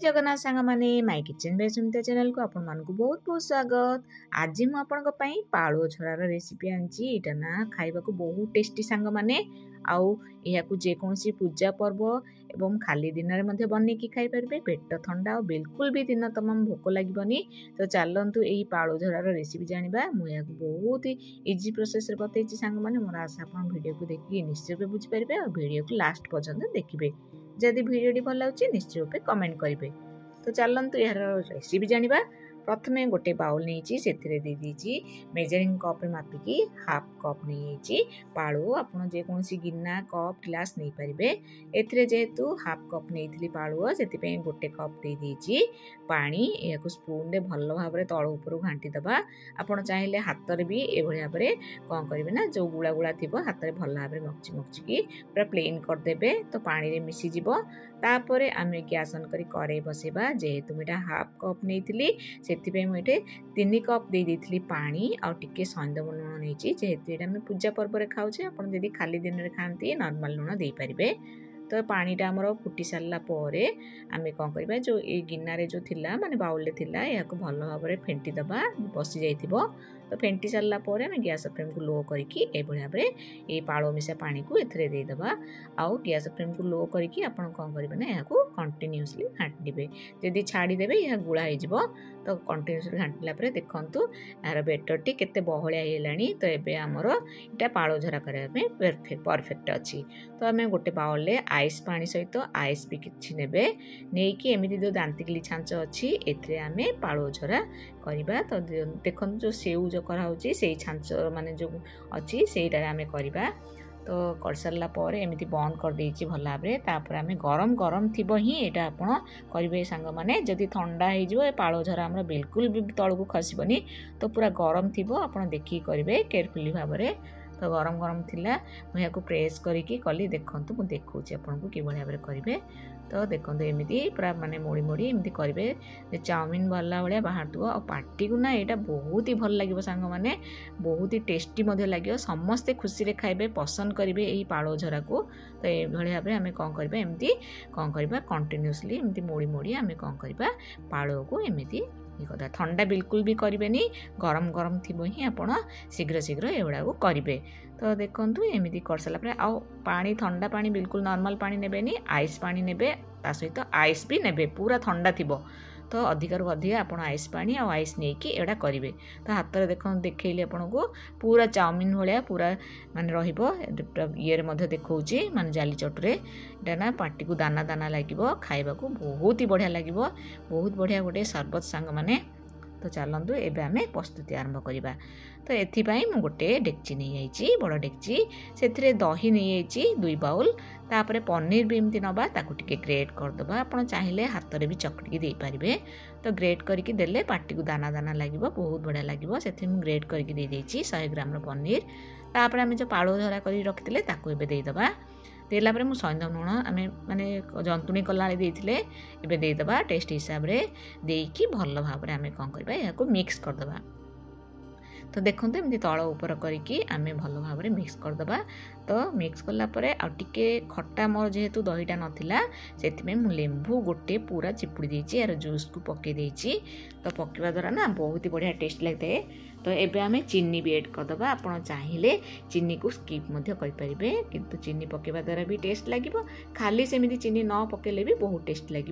जगन्नाथ सांग माने my kitchen by Sumita channel को आपण मानकु बहुत बहुत स्वागत। आज मु आपनक पई पाळो छरार रेसिपी आंची। एटा ना खाइबा को बहुत टेस्टी सांग माने आउ एहा को जे कोनसी पूजा पर्व एवं खाली दिन रे मध्ये बनै की खाइ परबे। पेट ठंडा और बिल्कुल भी दिन तमाम भोक लागबनी। तो चलंतु एही पाळो छरार रेसिपी जानिबा। मु या बहुत ही इजी प्रोसेस रे बतैछि सांग माने। मोर आशा आपण वीडियो को देखि निश्चय बुझि परबे और वीडियो को लास्ट पर्यंत देखिबे। जदि वीडियो भल लाଗୁଛି निश्चय रूपे कमेंट करेंगे। तो चलतु यार रेसिपी जानिबा। प्रथमे गोटे बाउल नहीं से दे मेजरिंग कप रे मापिकी हाफ कप नहीं पाळो आपण जेकोसी गिना कप ग्लास नहीं पारे। एथिरे जेहेतु हाफ कप नहीं पाळो से गोटे कप दे देछि पानी। या स्पून रे भल भाव तल ऊपर घांटी दबा। आपण चाहिए हाथ रे भी ए भाव में कौन करेंगे ना जो गुला गुला थी हाथ में भल भाव में मक्ची मक्चिकी पूरा प्लेन करदे। तो पानी रे मिसीज तापर आम गैस ऑन करी कड़े बसेबा। जेहेतु मुझे हाफ कप नहीं से मुझे 3 कप दे देइथिली पानी आ टिके सैंदव लुण नहीं। जेहेतु ये पूजा पर्व में खाऊे आप खाली दिन में खाती नॉर्मल लुण दे पारे। तो पानीटा आमर फुटी सारा पर आम कौन करवा जो ये गिनारे जो थिला माने बाउल थिला या भल भाव में फेंटी दबा बसी जाइथिबो। तो फेंटी सारा पर आम गैस फ्लेम को लो करके भाव में ये पाळो मिशा पानी को एथरे दे दबा। आउ गैस फ्लेम को लो करके आपण कौन करेंगे ना या कंटिन्यूअसली घाटिबे। जदि छाड़ीदेवे यह गुड़ा हो तो कंटिन्यूअसली घाटिला देखु यार बेटर टी केते बहलिया हेलानी। तो एबे हमर इटा पाळो झरा करबा में परफेक्ट अच्छी। तो आम गोटे बाउल आइस पानी सहित आइस भी किसी नेबे नहीं एमती जो दांतिकली छांच अच्छी एथरे आम पाळो झरा करवा। तो देखो जो सेउ जो कराऊँगी से छांच माने जो अच्छी से आम करवा। तो कर सारा पर एमती बंद कर देछि भल भाव में। तापर आम गरम गरम थी ही यहाँ आपण करेंगे सांग मैंने। जदि ठंडा हो पाळो झरा आम बिल्कुल भी तल को खसबनी। तो पूरा गरम थी आप देखिए करेंगे केयरफुली भाव में। तो गरम गरम थिला मुझे प्रेस करी कली देखूँ मुझे देखा आपको कि भाव में करेंगे। तो देखो एमती पूरा माने मोड़ी मोड़ी एमती करेंगे चाउमिन वाला भाया बाहर थो। और पार्टी को ना यहाँ बहुत ही भल लगे सांग मैंने बहुत ही टेस्टी लगे। समस्ते खुशी रे खाइबे पसंद करेंगे यही पाळो झरा को। तो ये भाव में आम कौन करवा एमती कौन करवा कंटिन्यूअसली एमती मोड़ी मोड़ी आम कौन करवा पाळो को एमती कदा। ठंडा बिल्कुल भी करेंगे गरम गरम थी ही आपण शीघ्र शीघ्र एगुड़ा को करेंगे। तो देखो एमती कर सारा आउ पानी ठंडा पानी बिल्कुल नॉर्मल पानी नेबेनी आइस पानी नेबे ता सहित आइस भी नेबे पूरा ठंडा थिबो। तो अधिकार अधिक आप आइस पानी आ आइस नहीं कि एड़ा करेंगे। तो हाथ में देख देखली आपन को पूरा चाउमिन भाया पूरा माने रहिबो ये देखा माने जाली चटुरे एटा ना पार्टी को दाना दाना लगे खाइबा को बहुत ही बढ़िया लगे बहुत बढ़िया गोटे सरबत सांग माने। तो चलतु एबे आमे प्रस्तुति आरंभ करवा। तो एथिपाई मु गोटे डेक्ची नहीं जाइए बड़ डेक्ची से दही नहीं जाइए 2 बाउल। तापर पनीर भी एमती नवा ताकू टिके ग्रेट करदबा। आप चाहिए हाथ में भी चकटिकी दे पारे। तो ग्रेट करके देले पार्टी को दाना दाना लगे बहुत बढ़िया लगे। से ग्रेट करके दे देछि 100 ग्राम पनीर। तापर आम जो पाळो झरा कर रखिले ताकू एबे देदबा। देला परे मु सैंदव लुण आम माने जंतुणी कला देइथिले एबे देदबा टेस्ट हिसाब रे देकी भल भाव में आम कौन करवा या मिक्स करदबा। तो देखो एमती तल ऊपर करके आम भल भाव में मिक्स करदबा। तो मिक्स कलापर आ टिके खट्टा मोर जेहेतु दहीटा नाला से लेंबू गोटे पूरा चिपुड़ी देछि यार जूस को पके देछि। तो पकेवा द्वारा ना बहुत ही बढ़िया टेस्ट लगता है। तो एबे आमे चीनी भी ऐड करदबा। आपण चाहिए चीनी को स्किप मध्य करेंगे किंतु चीनी पकेवा द्वारा भी टेस्ट लगे। खाली सेमिति चीनी न पकेले भी बहुत टेस्ट लगे।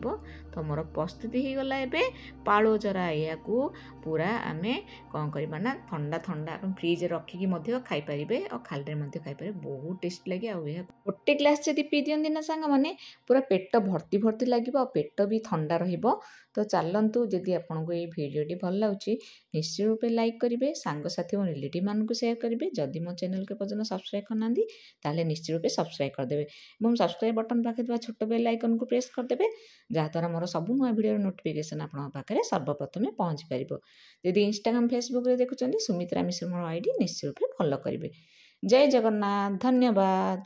तो मोर प्रस्तुति हो गला एबे पाळो झरा या पूरा आमे कौन करबा ना ठंडा ठंडा फ्रिज रखिकी मध्य खाई परिबे और खाली मध्य खाई परिबे बहुत टेस्ट लगे। आ गोटे ग्लास जदि पी दियंती ना सांग माने पूरा पेट भर्ती भर्ती लगे और पेट भी ठंडा रहिबो। तो चलतु जदि आपको ये भिडियोटी भल लगे निश्चय रूपे लाइक करेंगे सांग साथी और रिलेटिव मानक शेयर करेंगे। जदि मो चैनल के पर्यटन सब्सक्राइब करना ताले निश्चय रूपे सब्सक्राइब करदे और सब्सक्राइब बटन पाखे छोट बेल आइकन को प्रेस करदे जहाँद्वारा मोर सब नुआ भिडियो नोटिफिकेशन आपन पाखे सर्वप्रथमे पहुँची पार। यदि इंस्टाग्राम फेसबुक रे देखुं सुमित्रा मिश्र मोर आईडी निश्चय रूपे फॉलो करेंगे। जय जगन्नाथ धन्यवाद।